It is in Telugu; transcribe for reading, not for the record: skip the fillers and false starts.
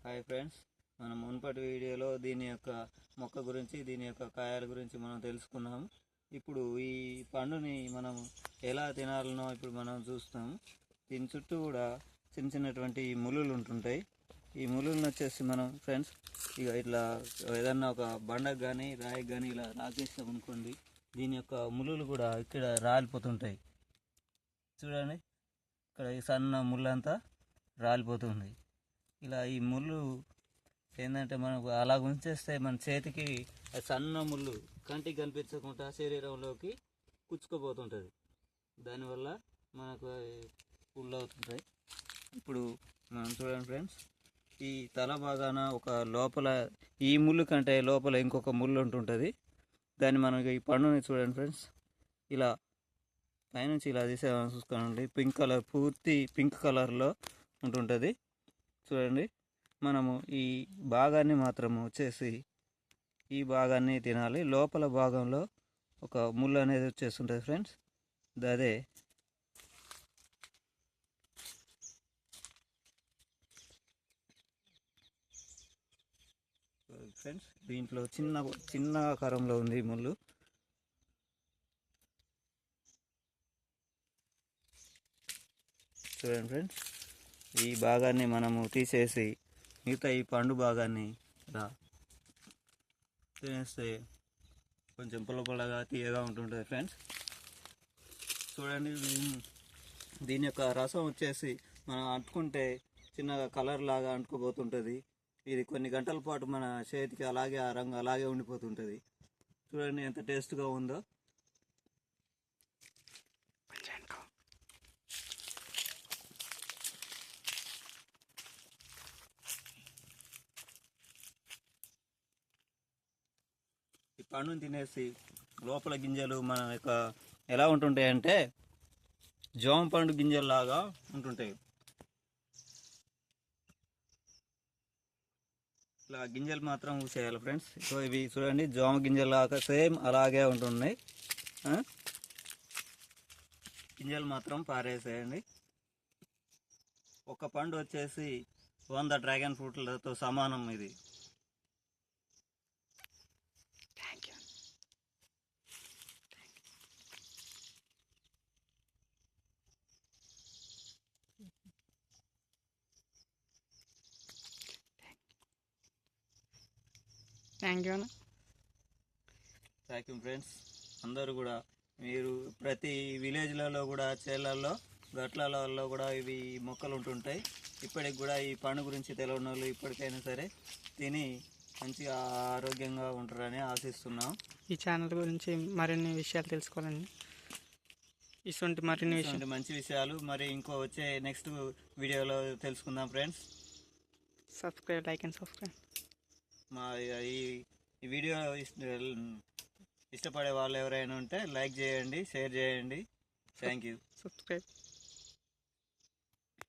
హాయ్ ఫ్రెండ్స్, మనం మునుపటి వీడియోలో దీని యొక్క మొక్క గురించి, దీని యొక్క కాయల గురించి మనం తెలుసుకున్నాము. ఇప్పుడు ఈ పండుని మనం ఎలా తినాలనో ఇప్పుడు మనం చూస్తాం. దీని చుట్టూ కూడా చిన్న చిన్నటువంటి ముళ్ళులు ఉంటుంటాయి. ఈ ముళ్ళులను వచ్చేసి మనం ఫ్రెండ్స్ ఇట్లా ఏదన్నా ఒక బండకు కానీ రాయికి కానీ ఇలా రాకేస్తాం అనుకోండి, దీని యొక్క ముళ్ళులు కూడా ఇక్కడ రాలిపోతుంటాయి. చూడండి, ఇక్కడ ఈ సన్న ముళ్ళంతా రాలిపోతుంది. ఇలా ఈ ముళ్ళు ఏంటంటే మనకు అలా ఉంచేస్తే మన చేతికి సన్న ముళ్ళు కంటికి కనిపించకుండా శరీరంలోకి కుచ్చుకోపోతుంటుంది. దానివల్ల మనకు పుళ్ళు అవుతుంటాయి. ఇప్పుడు మనం చూడండి ఫ్రెండ్స్, ఈ తల భాగాన ఒక లోపల ఈ ముళ్ళు కంటే లోపల ఇంకొక ముళ్ళు ఉంటుంటుంది. దాన్ని మనకి ఈ పండుని చూడండి ఫ్రెండ్స్, ఇలా పైనుంచి ఇలా తీసేమని చూసుకోండి. పింక్ కలర్, పూర్తి పింక్ కలర్లో ఉంటుంటుంది. చూడండి, మనము ఈ భాగాన్ని మాత్రము వచ్చేసి ఈ భాగాన్ని తినాలి. లోపల భాగంలో ఒక ముళ్ళు అనేది వచ్చేస్తుంటుంది ఫ్రెండ్స్. అదే ఫ్రెండ్స్, దీంట్లో చిన్న ఆకారంలో ఉంది ఈ ముళ్ళు. చూడండి ఫ్రెండ్స్, ఈ భాగాన్ని మనము తీసేసి మిగతా ఈ పండు భాగాన్ని ఇలా తినేస్తే కొంచెం పుల్లగా తీయగా ఉంటుంటుంది ఫ్రెండ్స్. చూడండి, దీని యొక్క రసం వచ్చేసి మనం అంటుకుంటే చిన్నగా కలర్ లాగా అంటుకుపోతుంటుంది. ఇది కొన్ని గంటల పాటు మన చేతికి అలాగే ఆ రంగు అలాగే ఉండిపోతుంటుంది. చూడండి ఎంత టేస్ట్గా ఉందో. ఈ పండుని తినేసి లోపల గింజలు మన యొక్క ఎలా ఉంటుంటాయి అంటే జామ పండు గింజల్లాగా ఉంటుంటాయి. ఇలా గింజలు మాత్రం ఊసేయాలి ఫ్రెండ్స్. సో ఇవి చూడండి, జామ గింజల్లాగా సేమ్ అలాగే ఉంటున్నాయి. గింజలు మాత్రం పారేసేయండి. ఒక పండు వచ్చేసి 100 డ్రాగన్ ఫ్రూట్లతో సమానం ఇది. Thank you friends. అందరూ కూడా మీరు ప్రతి విలేజ్లలో కూడా చేళ్ళల్లో గట్లలో కూడా ఇవి మొక్కలు ఉంటుంటాయి. ఇప్పటికి కూడా ఈ పండు గురించి తెలియని వాళ్ళు ఇప్పటికైనా సరే తిని మంచిగా ఆరోగ్యంగా ఉంటారని ఆశిస్తున్నాం. ఈ ఛానల్ గురించి మరిన్ని విషయాలు తెలుసుకోవాలని, ఇటువంటి మరిన్ని మంచి విషయాలు మరి ఇంకో వచ్చే నెక్స్ట్ వీడియోలో తెలుసుకుందాం friends. Subscribe, like and subscribe. మా ఈ వీడియో ఇష్టపడే వాళ్ళు ఎవరైనా ఉంటే లైక్ చేయండి, షేర్ చేయండి. Thank you. సబ్స్క్రైబ్.